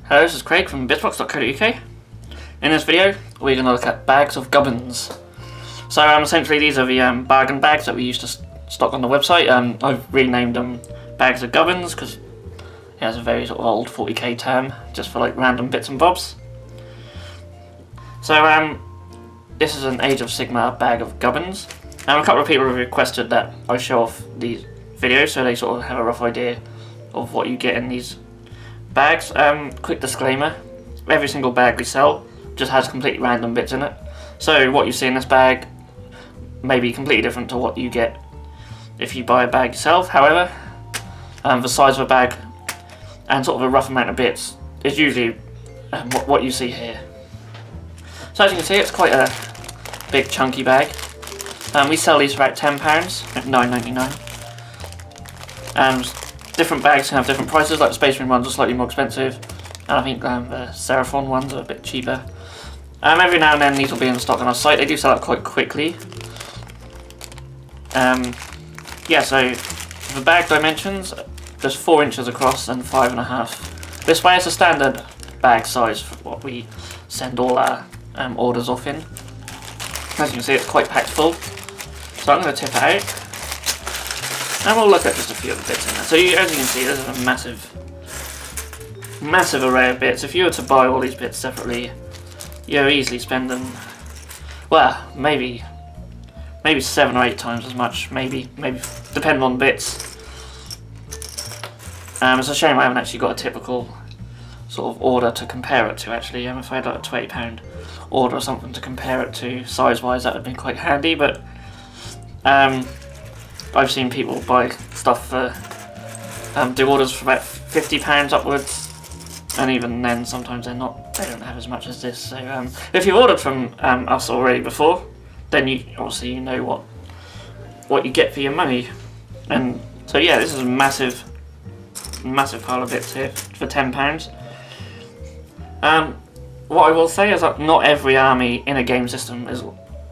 Hello, this is Craig from Bitzbox.co.uk. In this video, we're going to look at bags of gubbinz. So essentially these are the bargain bags that we used to stock on the website. I've renamed them bags of gubbinz because it has a very sort of old 40k term, just for like random bits and bobs. So this is an Age of Sigmar bag of gubbinz. A couple of people have requested that I show off these videos so they sort of have a rough idea of what you get in these bags. Quick disclaimer, every single bag we sell just has completely random bits in it. So what you see in this bag may be completely different to what you get if you buy a bag yourself. However, the size of a bag and sort of a rough amount of bits is usually what you see here. So as you can see, it's quite a big chunky bag. We sell these for about £10 at $9.99. Different bags can have different prices, like the Space Marine ones are slightly more expensive, and I think the Seraphon ones are a bit cheaper. Every now and then these will be in stock on our site. They do sell out quite quickly. Yeah, so the bag dimensions, there's 4 inches across and 5.5 this way. It's a standard bag size for what we send all our orders off in. As you can see, it's quite packed full. So I'm going to tip it out, and we'll look at just a few of the bits in there. So as you can see, there's a massive array of bits. If you were to buy all these bits separately, you're easily spending, well, maybe 7 or 8 times as much, maybe depending on bits. It's a shame I haven't actually got a typical sort of order to compare it to. Actually, if I had like a £20 order or something to compare it to size-wise, that would have been quite handy. But I've seen people buy stuff for do orders for about £50 upwards, and even then sometimes they don't have as much as this. So if you've ordered from us already before, then you obviously know what you get for your money. And so yeah, this is a massive pile of bits here for £10. What I will say is that not every army in a game system is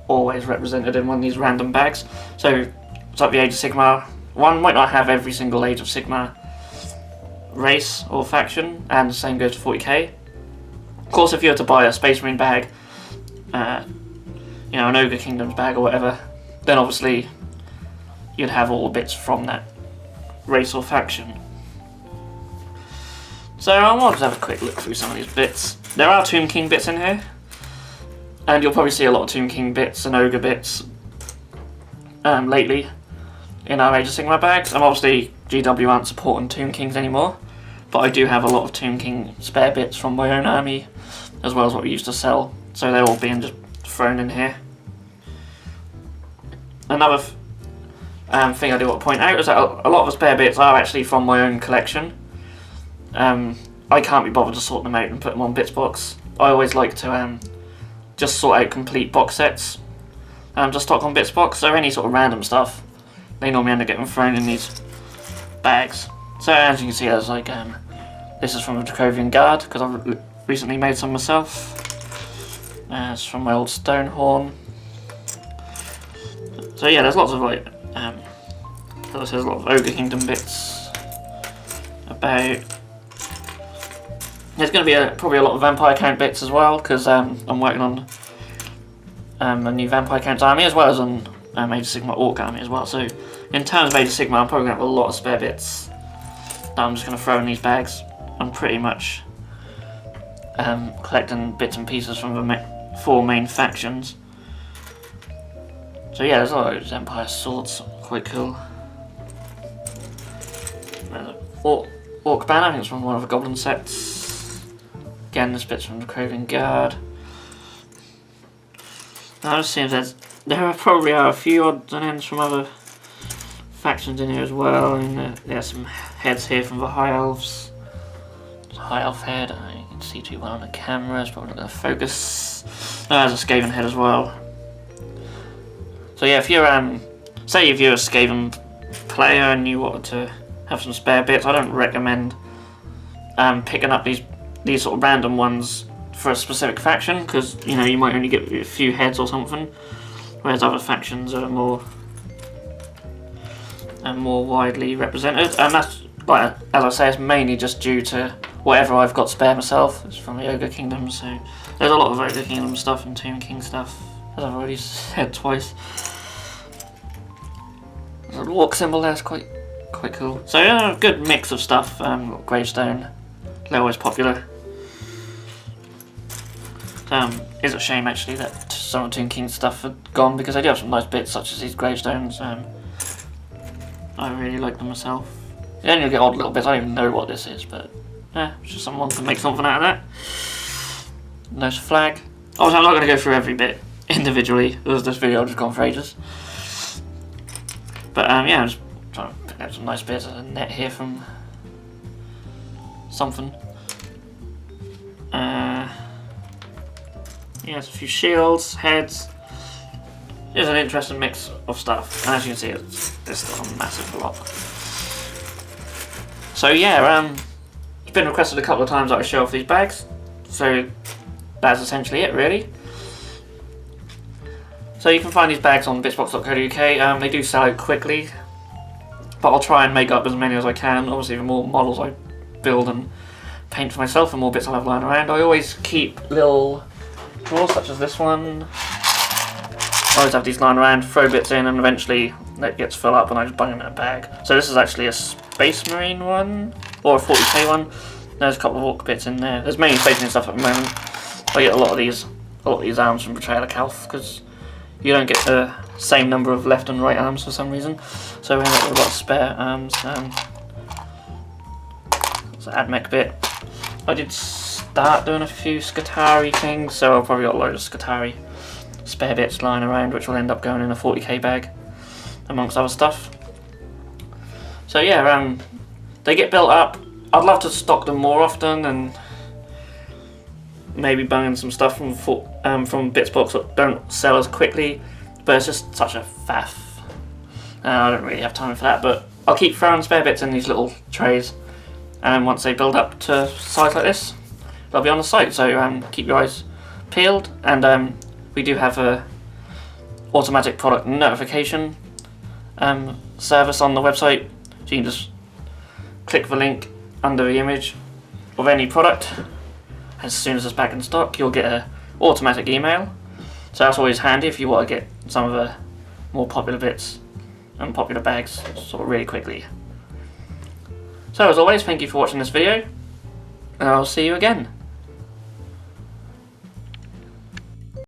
always represented in one of these random bags. So it's like the Age of Sigmar one might not have every single Age of Sigmar race or faction, and the same goes to 40k. Of course, if you were to buy a Space Marine bag, you know, an Ogre Kingdoms bag or whatever, then obviously you'd have all the bits from that race or faction. So I want to have a quick look through some of these bits. There are Tomb King bits in here, and you'll probably see a lot of Tomb King bits and Ogre bits lately in our Age of Sigmar bags. Obviously GW aren't supporting Tomb Kings anymore, but I do have a lot of Tomb King spare bits from my own army, as well as what we used to sell, so they're all being just thrown in here. Another thing I do want to point out is that a lot of the spare bits are actually from my own collection. I can't be bothered to sort them out and put them on Bitzbox. I always like to just sort out complete box sets to stock on Bitzbox, so any sort of random stuff, they normally end up getting thrown in these bags. So as you can see, there's like this is from the Dracovian Guard, because I've recently made some myself. It's from my old stone horn. So yeah, there's lots of like there's a lot of Ogre Kingdom bits about. There's going to be probably a lot of Vampire Count bits as well, because I'm working on a new Vampire Count army, as well as an Age of Sigmar Orc army as well. So in terms of Age of Sigmar, I'm probably going to have a lot of spare bits that I'm just going to throw in these bags. I'm pretty much collecting bits and pieces from the 4 main factions. So yeah, there's a lot of those Empire swords, quite cool. There's an Orc banner, I think it's from one of the Goblin sets. Again, this bit's from the Dracovian Guard. Now it seems there probably are a few odds and ends from other factions in here as well. And there's some heads here from the High Elves. There's a High Elf head, you can see too well on the camera, it's probably not going to focus. There's a Skaven head as well. So yeah, if you're say if you're a Skaven player and you wanted to have some spare bits, I don't recommend picking up these sort of random ones for a specific faction, because you know you might only get a few heads or something, whereas other factions are more widely represented, and that's, like, as I say, it's mainly just due to whatever I've got spare myself is from the Ogre Kingdom, so there's a lot of Ogre Kingdom stuff and Tomb King stuff, as I've already said twice. There's a walk symbol there, it's quite cool. So yeah, a good mix of stuff. Gravestone, they're always popular. It's a shame actually that some of Tomb King stuff had gone, because they do have some nice bits such as these gravestones. I really like them myself. Then you'll get odd little bits, I don't even know what this is, but yeah, just someone can make something out of that. Nice flag. Obviously I'm not going to go through every bit individually, because this video will just gone for ages. But yeah, I'm just trying to pick out some nice bits of a net here from something. Yeah, there's a few shields, heads. It's an interesting mix of stuff, and as you can see, there's still a massive block. So yeah, it's been requested a couple of times that I show off these bags, so that's essentially it really. So you can find these bags on bitzbox.co.uk. They do sell out quickly, but I'll try and make up as many as I can. Obviously the more models I build and paint for myself, the more bits I'll have lying around. I always keep little drawers such as this one. I always have these lying around, throw bits in, and eventually that gets full up and I just bung them in a bag. So this is actually a Space Marine one, or a 40k one. There's a couple of orc bits in there. There's mainly Space Marine stuff at the moment. I get a lot of these arms from Betrayal of Calth, because you don't get the same number of left and right arms for some reason. So we end up with a lot of spare arms. It's an AdMech bit. I did start doing a few Skatari things, so I've probably got a load of Skatari spare bits lying around, which will end up going in a 40k bag, amongst other stuff. So yeah, they get built up. I'd love to stock them more often, and maybe bung in some stuff from Bitzbox that don't sell as quickly, but it's just such a faff. I don't really have time for that, but I'll keep throwing spare bits in these little trays, and once they build up to size like this, they'll be on the site, so keep your eyes peeled. And we do have a automatic product notification service on the website, so you can just click the link under the image of any product. As soon as it's back in stock, you'll get an automatic email, so that's always handy if you want to get some of the more popular bits and popular bags sort of really quickly. So as always, thank you for watching this video, and I'll see you again.